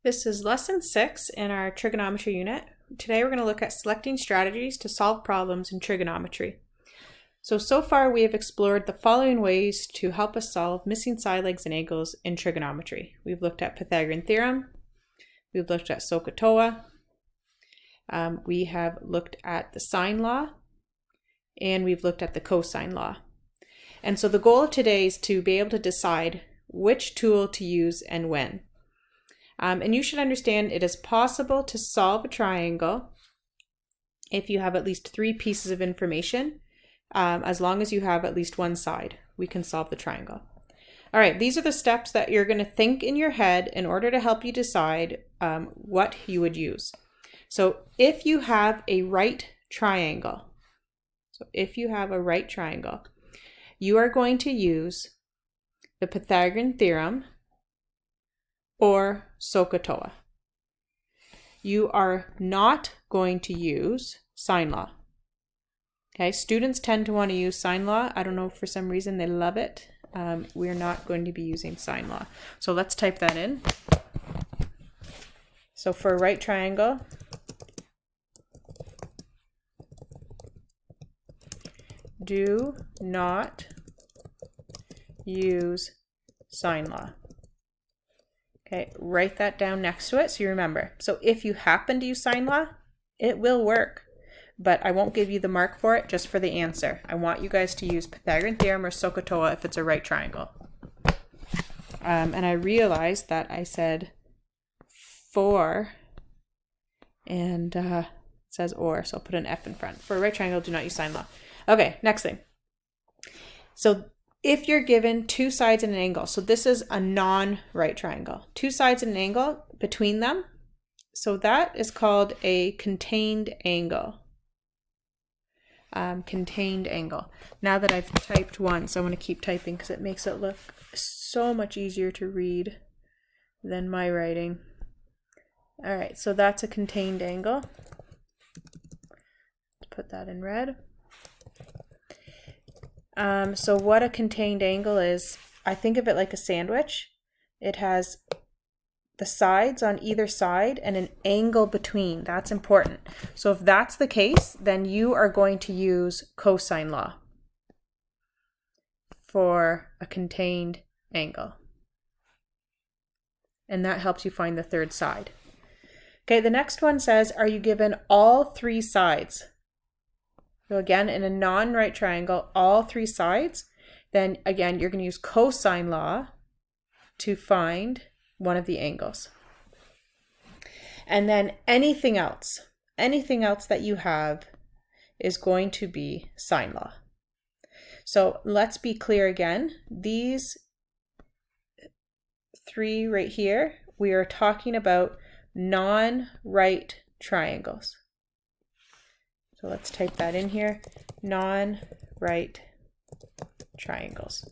This is lesson 6 in our trigonometry unit. Today we're going to look at selecting strategies to solve problems in trigonometry. So far we have explored the following ways to help us solve missing side legs and angles in trigonometry. We've looked at Pythagorean theorem, we've looked at SOHCAHTOA, we have looked at the sine law, and we've looked at the cosine law. And so the goal of today is to be able to decide which tool to use and when. And you should understand it is possible to solve a triangle if you have at least 3 pieces of information. As long as you have at least one side, we can solve the triangle. All right, these are the steps that you're going to think in your head in order to help you decide what you would use. So if you have a right triangle, you are going to use the Pythagorean theorem or SOHCAHTOA. You are not going to use sine law. Okay, students tend to want to use sine law. I don't know, for some reason they love it. We're not going to be using sine law. So let's type that in. So for a right triangle, do not use sine law. Okay, write that down next to it so you remember. So if you happen to use sine law, it will work, but I won't give you the mark for it, just for the answer. I want you guys to use Pythagorean theorem or SOHCAHTOA if it's a right triangle. And I realized that I said for, and it says or, so I'll put an F in front. For a right triangle, do not use sine law. Okay, next thing. So if you're given 2 sides and an angle, so this is a non-right triangle, 2 sides and an angle between them, so that is called a contained angle. Contained angle. Now that I've typed once, I want to keep typing because it makes it look so much easier to read than my writing. All right, so that's a contained angle. Put that in red. So what a contained angle is, I think of it like a sandwich. It has the sides on either side and an angle between. That's important. So if that's the case, then you are going to use cosine law for a contained angle. And that helps you find the third side. Okay, the next one says, are you given all 3 sides? So again, in a non-right triangle, all 3 sides, then again, you're going to use cosine law to find one of the angles. And then anything else that you have is going to be sine law. So let's be clear again. These 3 right here, we are talking about non-right triangles. So let's type that in here, non-right triangles.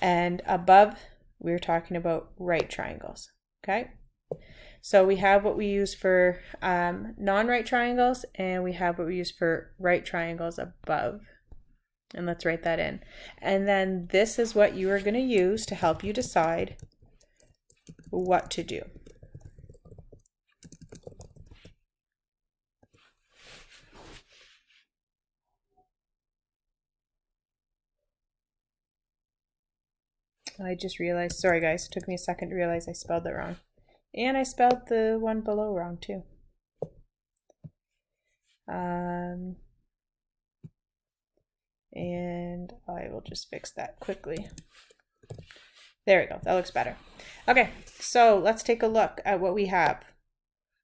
And above, we're talking about right triangles, okay? So we have what we use for non-right triangles, and we have what we use for right triangles above. And let's write that in. And then this is what you are going to use to help you decide what to do. I just realized, sorry guys, it took me a second to realize I spelled that wrong. And I spelled the one below wrong too. And I will just fix that quickly. There we go, that looks better. Okay, so let's take a look at what we have.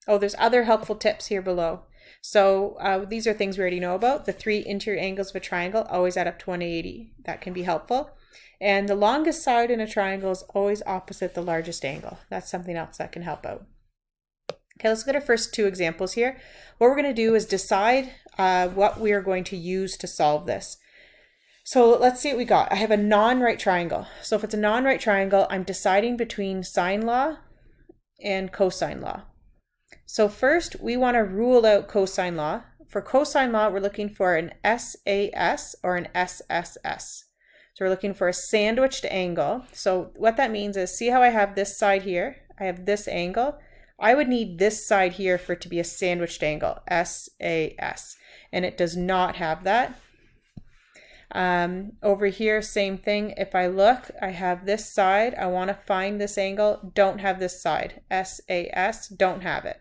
Oh, there's other helpful tips here below. So these are things we already know about. The 3 interior angles of a triangle always add up to 180. That can be helpful. And the longest side in a triangle is always opposite the largest angle. That's something else that can help out. Okay, let's look at our first 2 examples here. What we're going to do is decide what we are going to use to solve this. So let's see what we got. I have a non-right triangle. So if it's a non-right triangle, I'm deciding between sine law and cosine law. So first, we want to rule out cosine law. For cosine law, we're looking for an SAS or an SSS. So we're looking for a sandwiched angle. So what that means is, see how I have this side here? I have this angle. I would need this side here for it to be a sandwiched angle, SAS, and it does not have that. Over here, same thing. If I look, I have this side. I want to find this angle. Don't have this side. SAS, don't have it.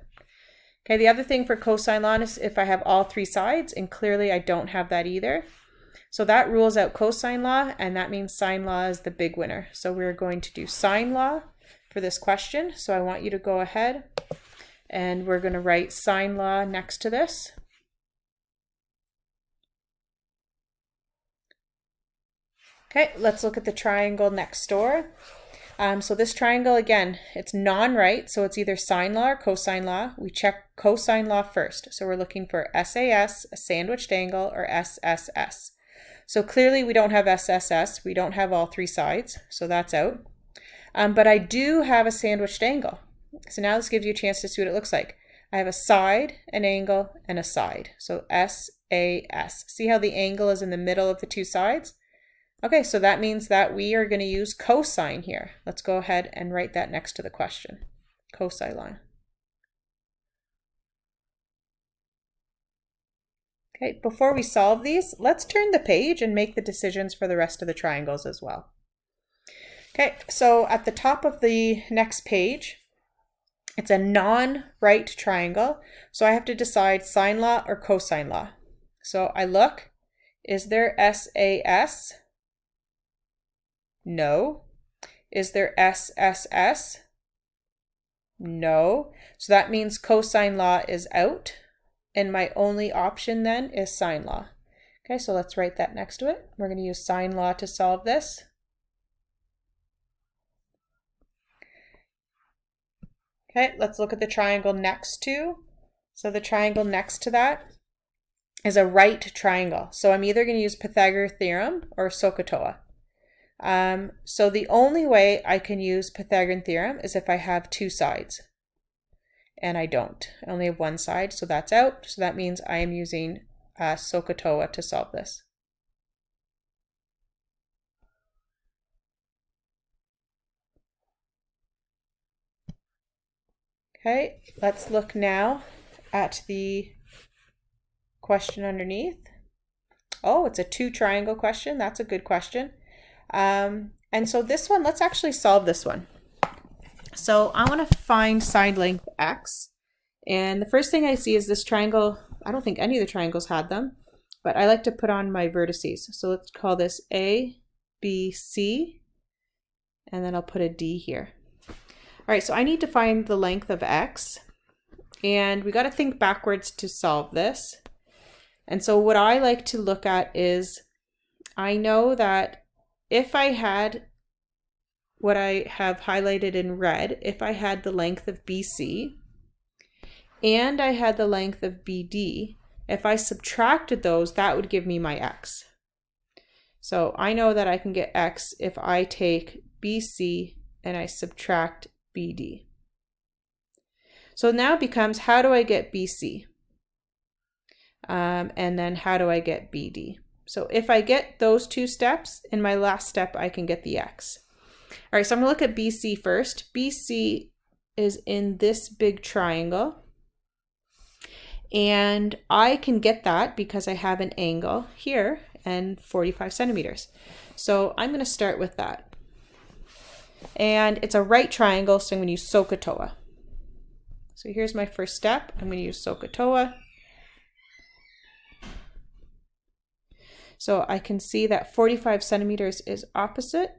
Okay, the other thing for cosine law is if I have all three sides, and clearly I don't have that either. So that rules out cosine law, and that means sine law is the big winner. So we're going to do sine law for this question. So I want you to go ahead and we're going to write sine law next to this. Okay, let's look at the triangle next door. So this triangle, again, it's non-right, so it's either sine law or cosine law. We check cosine law first. So we're looking for SAS, a sandwiched angle, or SSS. So clearly we don't have SSS. We don't have all three sides, so that's out. But I do have a sandwiched angle. So now this gives you a chance to see what it looks like. I have a side, an angle, and a side. So SAS. See how the angle is in the middle of the two sides? Okay, so that means that we are going to use cosine here. Let's go ahead and write that next to the question. Cosine line. Okay, before we solve these, let's turn the page and make the decisions for the rest of the triangles as well. Okay, so at the top of the next page, it's a non-right triangle. So I have to decide sine law or cosine law. So I look, is there SAS? No. Is there SSS? No. So that means cosine law is out. And my only option then is sine law. Okay, so let's write that next to it. We're going to use sine law to solve this. Okay, let's look at the triangle next to. So the triangle next to that is a right triangle. So I'm either going to use Pythagorean theorem or SOHCAHTOA. So the only way I can use Pythagorean theorem is if I have two sides. And I don't. I only have one side, so that's out. So that means I am using SOHCAHTOA to solve this. Okay, let's look now at the question underneath. Oh, it's a two triangle question. That's a good question. And so this one, let's actually solve this one. So I want to find side length x. And the first thing I see is this triangle. I don't think any of the triangles had them, but I like to put on my vertices. So let's call this A, B, C, and then I'll put a D here. All right, so I need to find the length of x, and we got to think backwards to solve this. And so what I like to look at is, I know that if I had what I have highlighted in red, if I had the length of BC and I had the length of BD, if I subtracted those, that would give me my x. So I know that I can get x if I take BC and I subtract BD. So now it becomes, how do I get BC? And then how do I get BD? So if I get those two steps, in my last step, I can get the x. All right, so I'm gonna look at BC first. BC is in this big triangle. And I can get that because I have an angle here and 45 centimeters. So I'm gonna start with that. And it's a right triangle, so I'm gonna use SOHCAHTOA. So here's my first step. I'm gonna use SOHCAHTOA. So I can see that 45 centimeters is opposite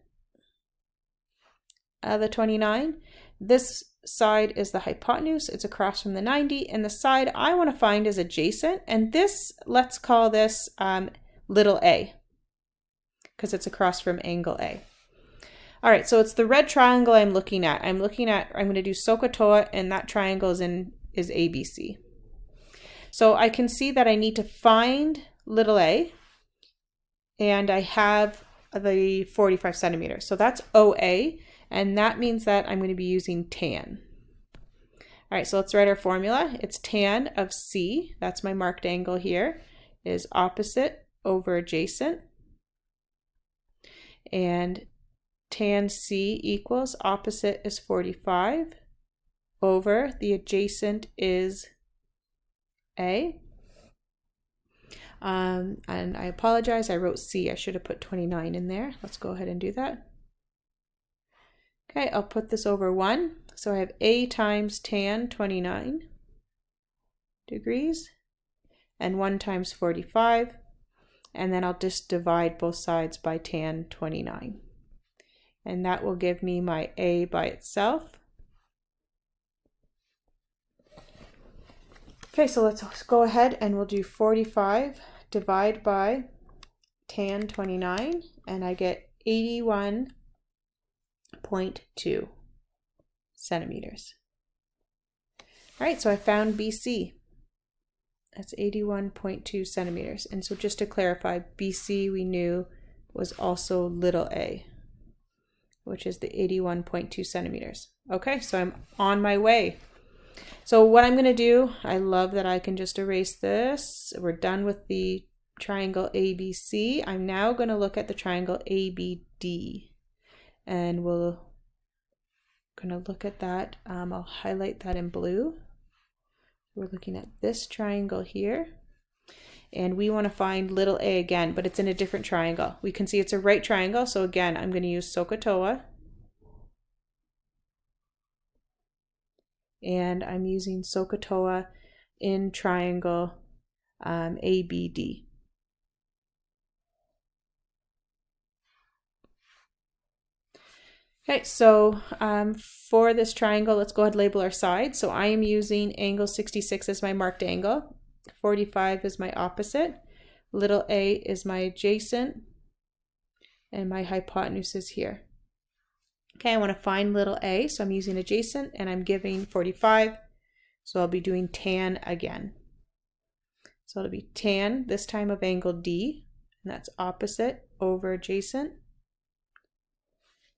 the 29. This side is the hypotenuse. It's across from the 90. And the side I want to find is adjacent. And this, let's call this little a, because it's across from angle A. All right, so it's the red triangle I'm looking at. I'm going to do SOHCAHTOA, and that triangle is ABC. So I can see that I need to find little a, and I have the 45 centimeters. So that's OA, and that means that I'm going to be using tan. All right, so let's write our formula. It's tan of C, that's my marked angle here, is opposite over adjacent. and tan C equals opposite is 45 over the adjacent is A. And I apologize, I wrote C. I should have put 29 in there. Let's go ahead and do that. Okay, I'll put this over 1. So I have A times tan 29 degrees and 1 times 45. And then I'll just divide both sides by tan 29. And that will give me my A by itself. Okay, so let's go ahead and we'll do 45 divide by tan 29, and I get 81.2 centimeters. All right, so I found BC. That's 81.2 centimeters. And so just to clarify, BC we knew was also little a, which is the 81.2 centimeters. Okay, so I'm on my way. So what I'm going to do, I love that I can just erase this. We're done with the triangle ABC. I'm now going to look at the triangle ABD, and we're going to look at that. I'll highlight that in blue. We're looking at this triangle here, and we want to find little a again, but it's in a different triangle. We can see it's a right triangle, so again, I'm going to use SOHCAHTOA. And I'm using SOHCAHTOA in triangle ABD. Okay, so for this triangle, let's go ahead and label our sides. So I am using angle 66 as my marked angle, 45 is my opposite, little a is my adjacent, and my hypotenuse is here. Okay, I want to find little a, so I'm using adjacent and I'm giving 45, so I'll be doing tan again. So it'll be tan, this time of angle D, and that's opposite over adjacent.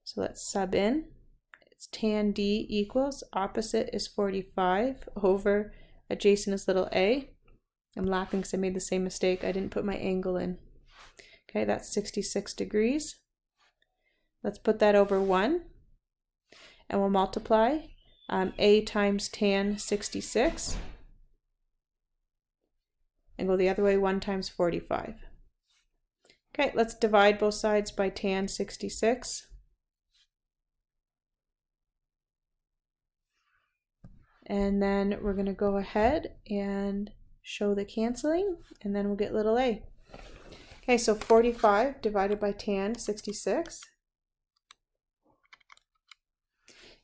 So let's sub in. It's tan D equals opposite is 45 over adjacent is little a. I'm laughing because I made the same mistake. I didn't put my angle in. Okay, that's 66 degrees. Let's put that over 1, and we'll multiply a times tan 66, and go the other way, 1 times 45. Okay, let's divide both sides by tan 66. And then we're going to go ahead and show the canceling, and then we'll get little a. Okay, so 45 divided by tan 66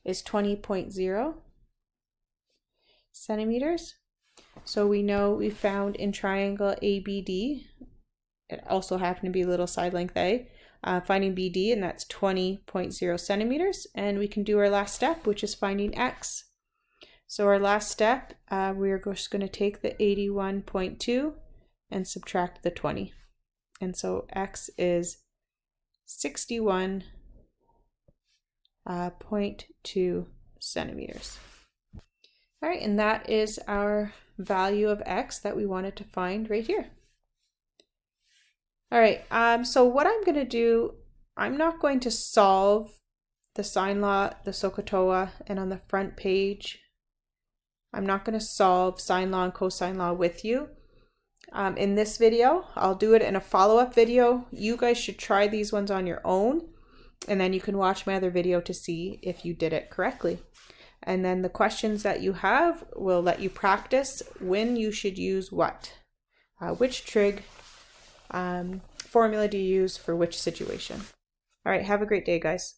is 20.0 centimeters. So we know we found in triangle ABD, it also happened to be a little side length A, finding BD, and that's 20.0 centimeters. And we can do our last step, which is finding X. So our last step, we are just going to take the 81.2 and subtract the 20. And so X is 61.2 centimeters. All right, and that is our value of X that we wanted to find right here. All right, so what I'm going to do, I'm not going to solve the sine law, the SOHCAHTOA, and on the front page, I'm not going to solve sine law and cosine law with you. In this video, I'll do it in a follow-up video. You guys should try these ones on your own, and then you can watch my other video to see if you did it correctly. And then the questions that you have will let you practice when you should use what. Which trig formula do you use for which situation? All right, have a great day, guys.